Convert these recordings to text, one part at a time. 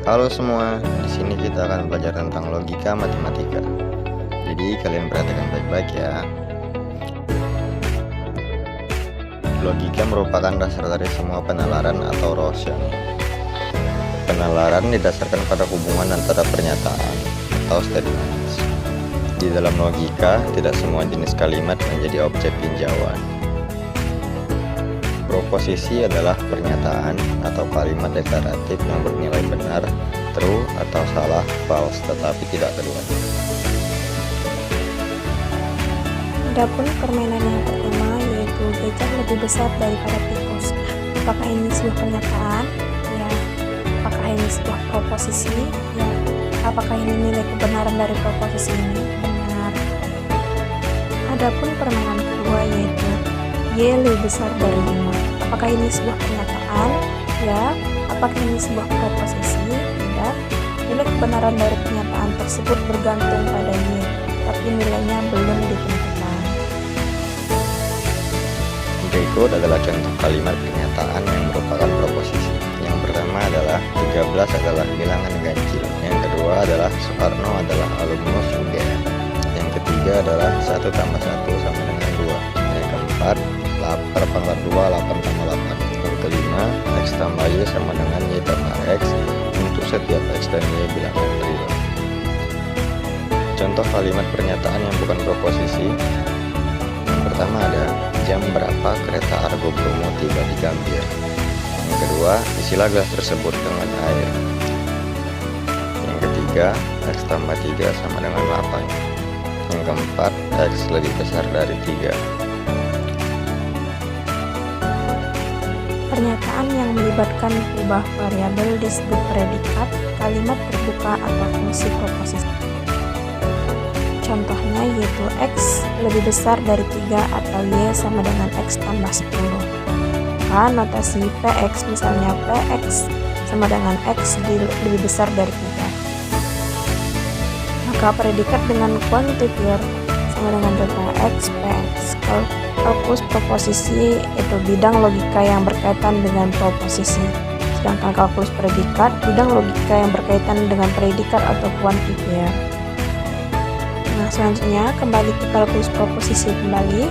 Halo semua, di sini kita akan belajar tentang logika matematika. Jadi kalian perhatikan baik-baik ya. Logika merupakan dasar dari semua penalaran atau rosyani. Penalaran didasarkan pada hubungan antara pernyataan atau statements. Di dalam logika, tidak semua jenis kalimat menjadi objek tinjauan. Proposisi adalah pernyataan atau kalimat deklaratif yang bernilai benar, true atau salah, false, tetapi tidak keduanya. Adapun permainan yang pertama yaitu gajah lebih besar daripada tikus. Apakah ini sebuah pernyataan? Ya. Apakah ini sebuah proposisi? Ya. Apakah ini nilai kebenaran dari proposisi ini? Benar. Adapun permainan kedua yaitu Y lebih besar dari 5. Apakah ini sebuah pernyataan? Ya. Apakah ini sebuah proposisi? Tidak. Nilai kebenaran dari pernyataan tersebut bergantung pada Y, tapi nilainya belum ditentukan. Berikut adalah contoh kalimat pernyataan yang merupakan proposisi. Yang pertama adalah 13 adalah bilangan ganjil. Yang kedua adalah Soekarno adalah alumnus UGM. Yang ketiga adalah 1 tambah 1 sama dengan 2. Yang keempat, 8 pangkat 2, 8 tambah 8. Yang kelima, X tambah Y sama dengan Y tambah X untuk setiap X dan Y bilangan real. Contoh kalimat pernyataan yang bukan proposisi. Yang pertama ada, jam berapa kereta Argo Bromo tiba di Gambir. Yang kedua, isilah gelas tersebut dengan air. Yang ketiga, X tambah 3 sama dengan 8. Yang keempat, X lebih besar dari 3. Pernyataan yang melibatkan ubah variabel disebut predikat, kalimat terbuka atau fungsi proposisi. Contohnya yaitu X lebih besar dari 3 atau Y sama dengan X tambah 10. Maka notasi PX misalnya PX sama dengan X lebih besar dari 3. Maka predikat dengan kuantifier sama dengan delta X PX. Kalkulus proposisi itu bidang logika yang berkaitan dengan proposisi. Sedangkan kalkulus predikat bidang logika yang berkaitan dengan predikat atau kuantifier. Nah, selanjutnya kembali ke kalkulus proposisi kembali.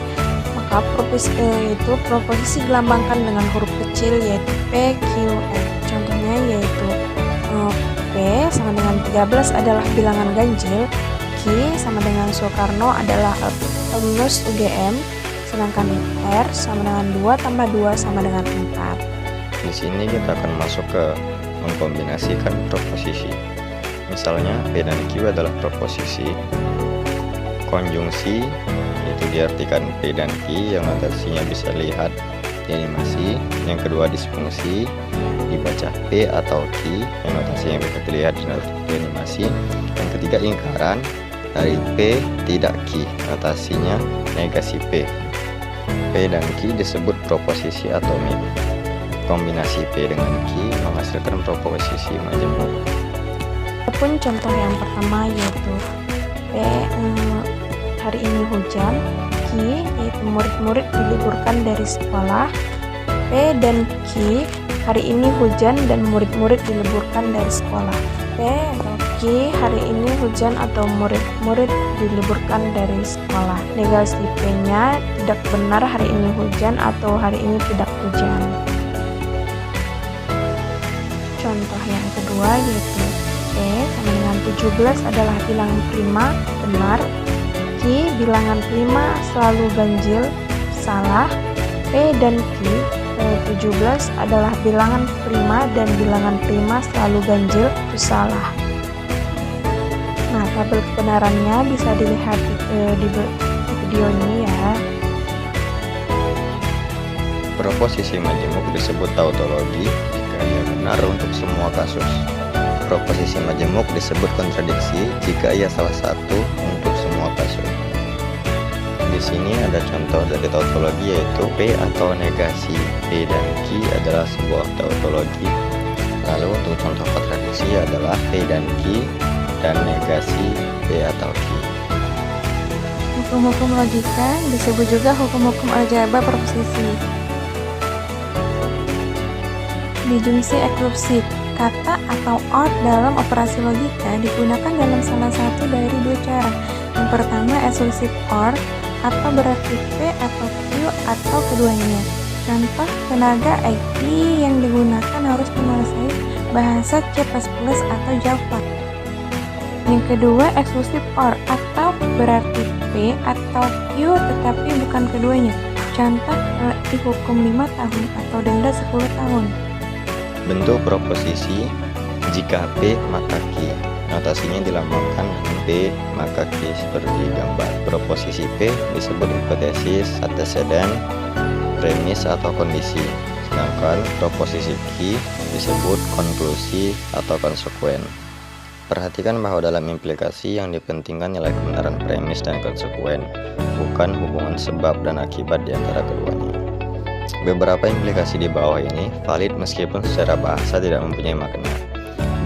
Maka proposisi dilambangkan dengan huruf kecil yaitu P, Q, R. Contohnya yaitu P sama dengan 13 adalah bilangan ganjil, Q sama dengan Soekarno adalah alumnus UGM, sedangkan R sama dengan 2 tambah 2 sama dengan 4. Di sini kita akan masuk ke mengkombinasikan proposisi. Misalnya P dan Q adalah proposisi. Konjungsi itu diartikan P dan Q yang notasinya bisa lihat di animasi. Yang kedua disfungsi dibaca P atau Q yang notasinya bisa dilihat di animasi. Yang ketiga lingkaran dari P tidak Q, notasinya negasi P. P dan Q disebut proposisi atomik. Kombinasi P dengan Q menghasilkan proposisi majemuk. Adapun contoh yang pertama yaitu P hari ini hujan, Q yaitu murid-murid diliburkan dari sekolah. P dan Q hari ini hujan dan murid-murid diliburkan dari sekolah. P atau Q hari ini hujan atau murid-murid diliburkan dari sekolah. Negasi P-nya tidak benar hari ini hujan atau hari ini tidak hujan. Contoh yang kedua yaitu P sama dengan 17 adalah bilangan prima, benar. Q bilangan prima selalu ganjil, salah. P dan Q 17 adalah bilangan prima dan bilangan prima selalu ganjil, itu salah. Nah, tabel kebenarannya bisa dilihat di video ini ya. Proposisi majemuk disebut tautologi jika ia benar untuk semua kasus. Proposisi majemuk disebut kontradiksi jika ia salah satu untuk semua kasus. Di sini ada contoh dari tautologi yaitu P atau negasi P dan Q adalah sebuah tautologi. Lalu untuk contoh kontradiksi adalah P dan Q dan negasi P atau Q. Hukum-hukum logika disebut juga hukum-hukum aljabar proposisi. Dijungsi eksklusif Kata atau OR dalam operasi logika digunakan dalam salah satu dari dua cara. Yang pertama exclusive OR atau berarti P atau Q atau keduanya. Contoh, tenaga IT yang digunakan harus menguasai bahasa C++ atau Java. Yang kedua exclusive OR atau berarti P atau Q tetapi bukan keduanya. Contoh, dihukum 5 tahun atau denda 10 tahun. Bentuk proposisi jika P maka Q. Notasinya dilambangkan dengan P maka Q seperti gambar. Proposisi P disebut hipotesis, antecedent, premis atau kondisi. Sedangkan proposisi Q disebut konklusi atau konsekuen. Perhatikan bahwa dalam implikasi yang dipentingkan nilai kebenaran premis dan konsekuen, bukan hubungan sebab dan akibat di antara keduanya. Beberapa implikasi di bawah ini valid meskipun secara bahasa tidak mempunyai makna.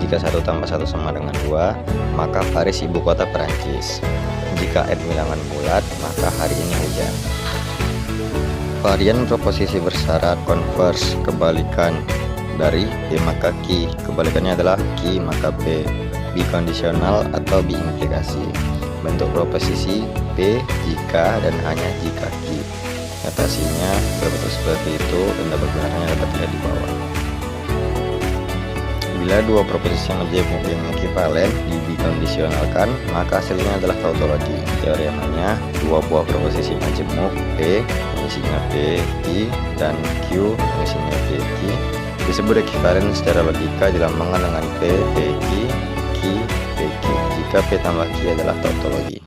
Jika 1 tambah 1 sama dengan 2, maka Paris ibu kota Perancis. Jika n bilangan bulat, maka hari ini hujan. Varian proposisi bersyarat converse, kebalikan dari P maka Q. Kebalikannya adalah Q maka P. Bikondisional atau biimplikasi. Bentuk proposisi P jika dan hanya jika Q. Notasinya berbentuk seperti itu dan dapat benarnya dapat dilihat di bawah. Bila dua proposisi majemuk yang ekivalen dibikondisionalkan, maka hasilnya adalah tautologi. Teoremanya, dua buah proposisi majemuk P isinya P, Q, dan Q isinya P, Q disebut ekivalen secara logika dilambangkan dengan P, P, Q, Q, P, Q. Jika P tambah Q adalah tautologi.